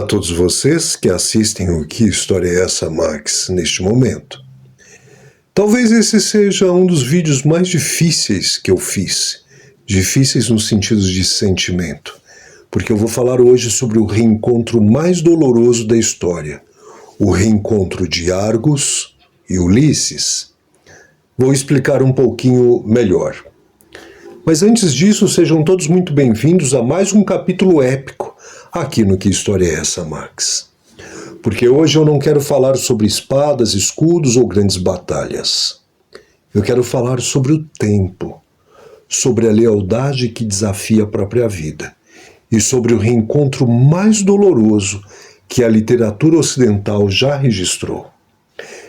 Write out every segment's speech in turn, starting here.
a todos vocês que assistem o Que História é essa, Max, neste momento. Talvez esse seja um dos vídeos mais difíceis que eu fiz. Difíceis no sentido de sentimento. Porque eu vou falar hoje sobre o reencontro mais doloroso da história. O reencontro de Argos e Ulisses. Vou explicar um pouquinho melhor. Mas antes disso, sejam todos muito bem-vindos a mais um capítulo épico aqui no Que História é essa, Max? Porque hoje eu não quero falar sobre espadas, escudos ou grandes batalhas. Eu quero falar sobre o tempo, sobre a lealdade que desafia a própria vida e sobre o reencontro mais doloroso que a literatura ocidental já registrou.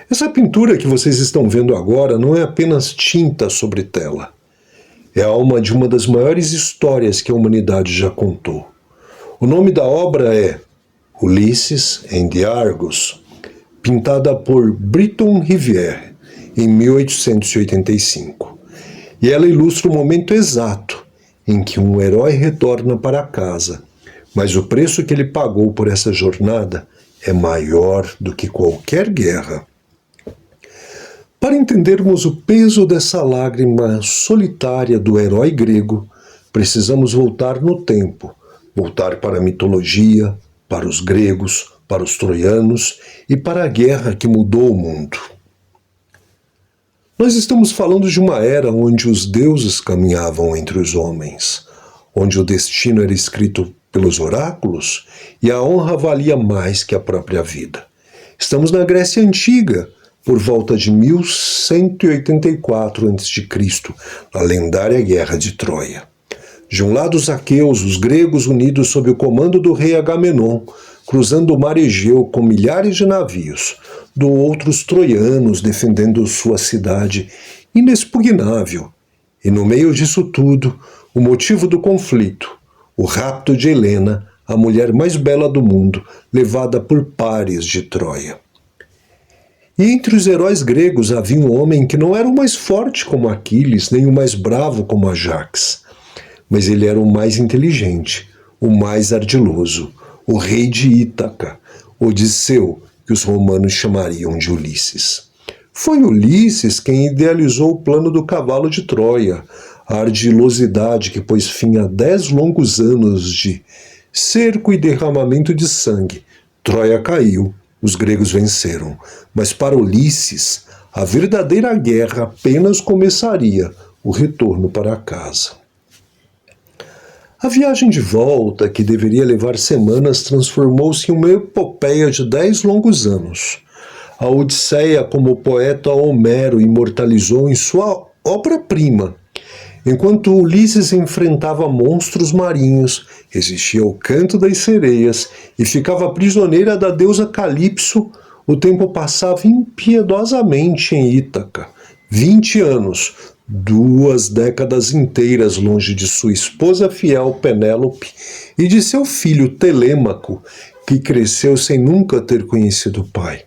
Essa pintura que vocês estão vendo agora não é apenas tinta sobre tela. É a alma de uma das maiores histórias que a humanidade já contou. O nome da obra é Ulisses and the Argos, pintada por Breton Rivière, em 1885. E ela ilustra o momento exato em que um herói retorna para casa, mas o preço que ele pagou por essa jornada é maior do que qualquer guerra. Para entendermos o peso dessa lágrima solitária do herói grego, precisamos voltar no tempo, voltar para a mitologia, para os gregos, para os troianos e para a guerra que mudou o mundo. Nós estamos falando de uma era onde os deuses caminhavam entre os homens, onde o destino era escrito pelos oráculos e a honra valia mais que a própria vida. Estamos na Grécia Antiga, por volta de 1184 a.C., na lendária Guerra de Troia. De um lado os aqueus, os gregos unidos sob o comando do rei Agamenon, cruzando o mar Egeu com milhares de navios. Do outro os troianos defendendo sua cidade inexpugnável. E no meio disso tudo, o motivo do conflito, o rapto de Helena, a mulher mais bela do mundo, levada por Paris de Troia. E entre os heróis gregos havia um homem que não era o mais forte como Aquiles, nem o mais bravo como Ajax. Mas ele era o mais inteligente, o mais ardiloso, o rei de Ítaca, Odisseu, que os romanos chamariam de Ulisses. Foi Ulisses quem idealizou o plano do cavalo de Troia, a ardilosidade que pôs fim a 10 longos anos de cerco e derramamento de sangue. Troia caiu. Os gregos venceram, mas para Ulisses, a verdadeira guerra apenas começaria, o retorno para casa. A viagem de volta, que deveria levar semanas, transformou-se em uma epopeia de 10 longos anos. A Odisseia, como o poeta Homero imortalizou em sua obra-prima. Enquanto Ulisses enfrentava monstros marinhos, resistia ao canto das sereias e ficava prisioneira da deusa Calipso, o tempo passava impiedosamente em Ítaca. 20 anos, 2 décadas inteiras longe de sua esposa fiel Penélope e de seu filho Telêmaco, que cresceu sem nunca ter conhecido o pai.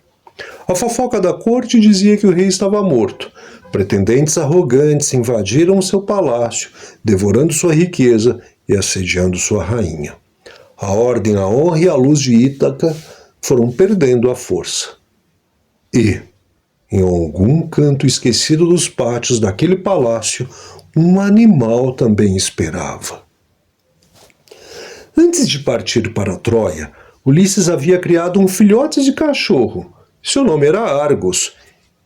A fofoca da corte dizia que o rei estava morto. Pretendentes arrogantes invadiram seu palácio, devorando sua riqueza e assediando sua rainha. A ordem, a honra e a luz de Ítaca foram perdendo a força. E, em algum canto esquecido dos pátios daquele palácio, um animal também esperava. Antes de partir para Troia, Ulisses havia criado um filhote de cachorro. Seu nome era Argos.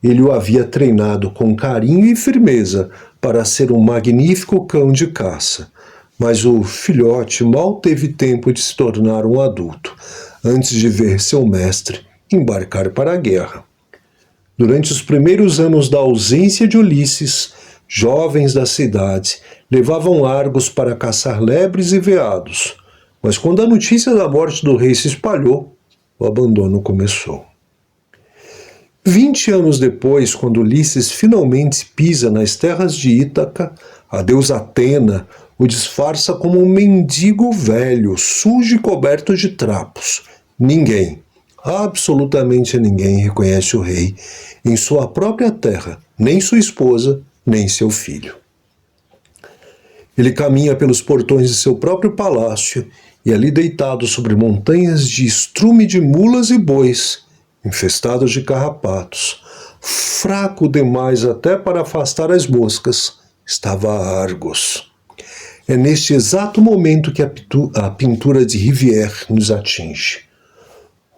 Ele o havia treinado com carinho e firmeza para ser um magnífico cão de caça. Mas o filhote mal teve tempo de se tornar um adulto, antes de ver seu mestre embarcar para a guerra. Durante os primeiros anos da ausência de Ulisses, jovens da cidade levavam Argos para caçar lebres e veados. Mas quando a notícia da morte do rei se espalhou, o abandono começou. 20 anos depois, quando Ulisses finalmente pisa nas terras de Ítaca, a deusa Atena o disfarça como um mendigo velho, sujo e coberto de trapos. Ninguém, absolutamente ninguém, reconhece o rei em sua própria terra, nem sua esposa, nem seu filho. Ele caminha pelos portões de seu próprio palácio e ali deitado sobre montanhas de estrume de mulas e bois, infestados de carrapatos, fraco demais até para afastar as moscas, estava Argos. É neste exato momento que a pintura de Rivière nos atinge.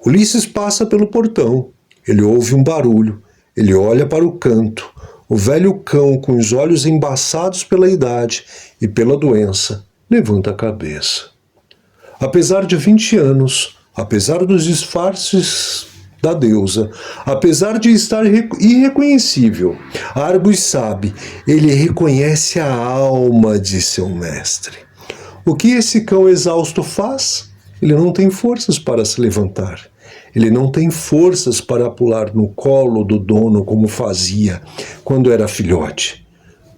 Ulisses passa pelo portão, ele ouve um barulho, ele olha para o canto, o velho cão com os olhos embaçados pela idade e pela doença, levanta a cabeça. Apesar de 20 anos, apesar dos disfarces da deusa, apesar de estar irreconhecível, Argos sabe, ele reconhece a alma de seu mestre. O que esse cão exausto faz? Ele não tem forças para se levantar. Ele não tem forças para pular no colo do dono como fazia quando era filhote.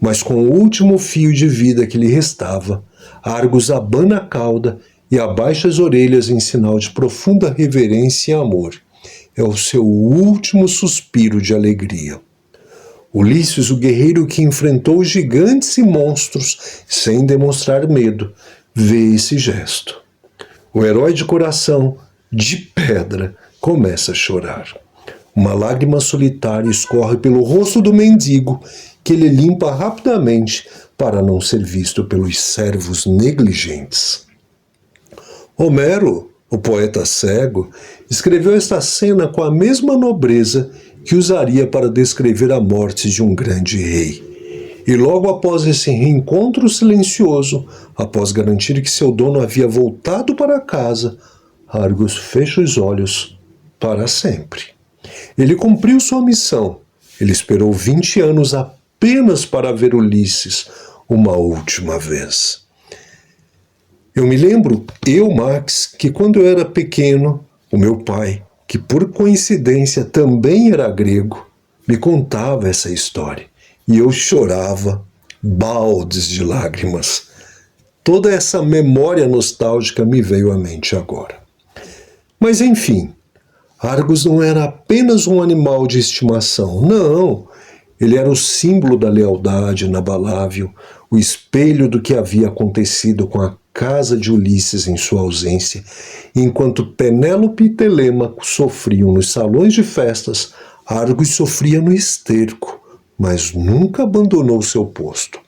Mas com o último fio de vida que lhe restava, Argos abana a cauda e abaixa as orelhas em sinal de profunda reverência e amor. É o seu último suspiro de alegria. Ulisses, o guerreiro que enfrentou gigantes e monstros sem demonstrar medo, vê esse gesto. O herói de coração, de pedra, começa a chorar. Uma lágrima solitária escorre pelo rosto do mendigo, que ele limpa rapidamente para não ser visto pelos servos negligentes. Homero, o poeta cego, escreveu esta cena com a mesma nobreza que usaria para descrever a morte de um grande rei. E logo após esse reencontro silencioso, após garantir que seu dono havia voltado para casa, Argos fecha os olhos para sempre. Ele cumpriu sua missão. Ele esperou 20 anos apenas para ver Ulisses uma última vez. Eu me lembro, Max, que quando eu era pequeno, o meu pai, que por coincidência também era grego, me contava essa história. E eu chorava baldes de lágrimas. Toda essa memória nostálgica me veio à mente agora. Mas enfim, Argos não era apenas um animal de estimação, não. Ele era o símbolo da lealdade inabalável, o espelho do que havia acontecido com a casa de Ulisses em sua ausência, enquanto Penélope e Telêmaco sofriam nos salões de festas, Argos sofria no esterco, mas nunca abandonou seu posto.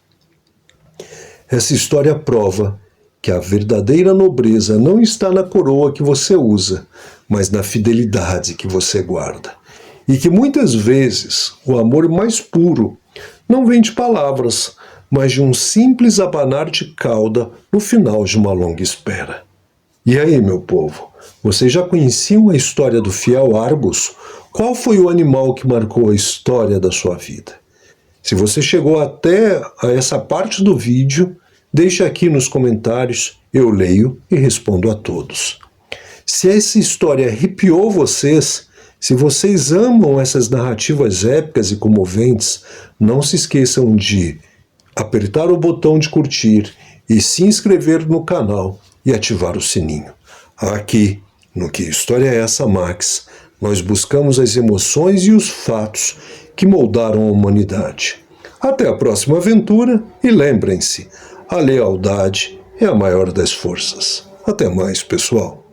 Essa história prova que a verdadeira nobreza não está na coroa que você usa, mas na fidelidade que você guarda. E que muitas vezes o amor mais puro não vem de palavras, mas de um simples abanar de cauda no final de uma longa espera. E aí, meu povo, vocês já conheciam a história do fiel Argos? Qual foi o animal que marcou a história da sua vida? Se você chegou até a essa parte do vídeo, deixe aqui nos comentários, eu leio e respondo a todos. Se essa história arrepiou vocês, se vocês amam essas narrativas épicas e comoventes, não se esqueçam de apertar o botão de curtir e se inscrever no canal e ativar o sininho. Aqui, no Que História é Essa, Max, nós buscamos as emoções e os fatos que moldaram a humanidade. Até a próxima aventura e lembrem-se, a lealdade é a maior das forças. Até mais, pessoal.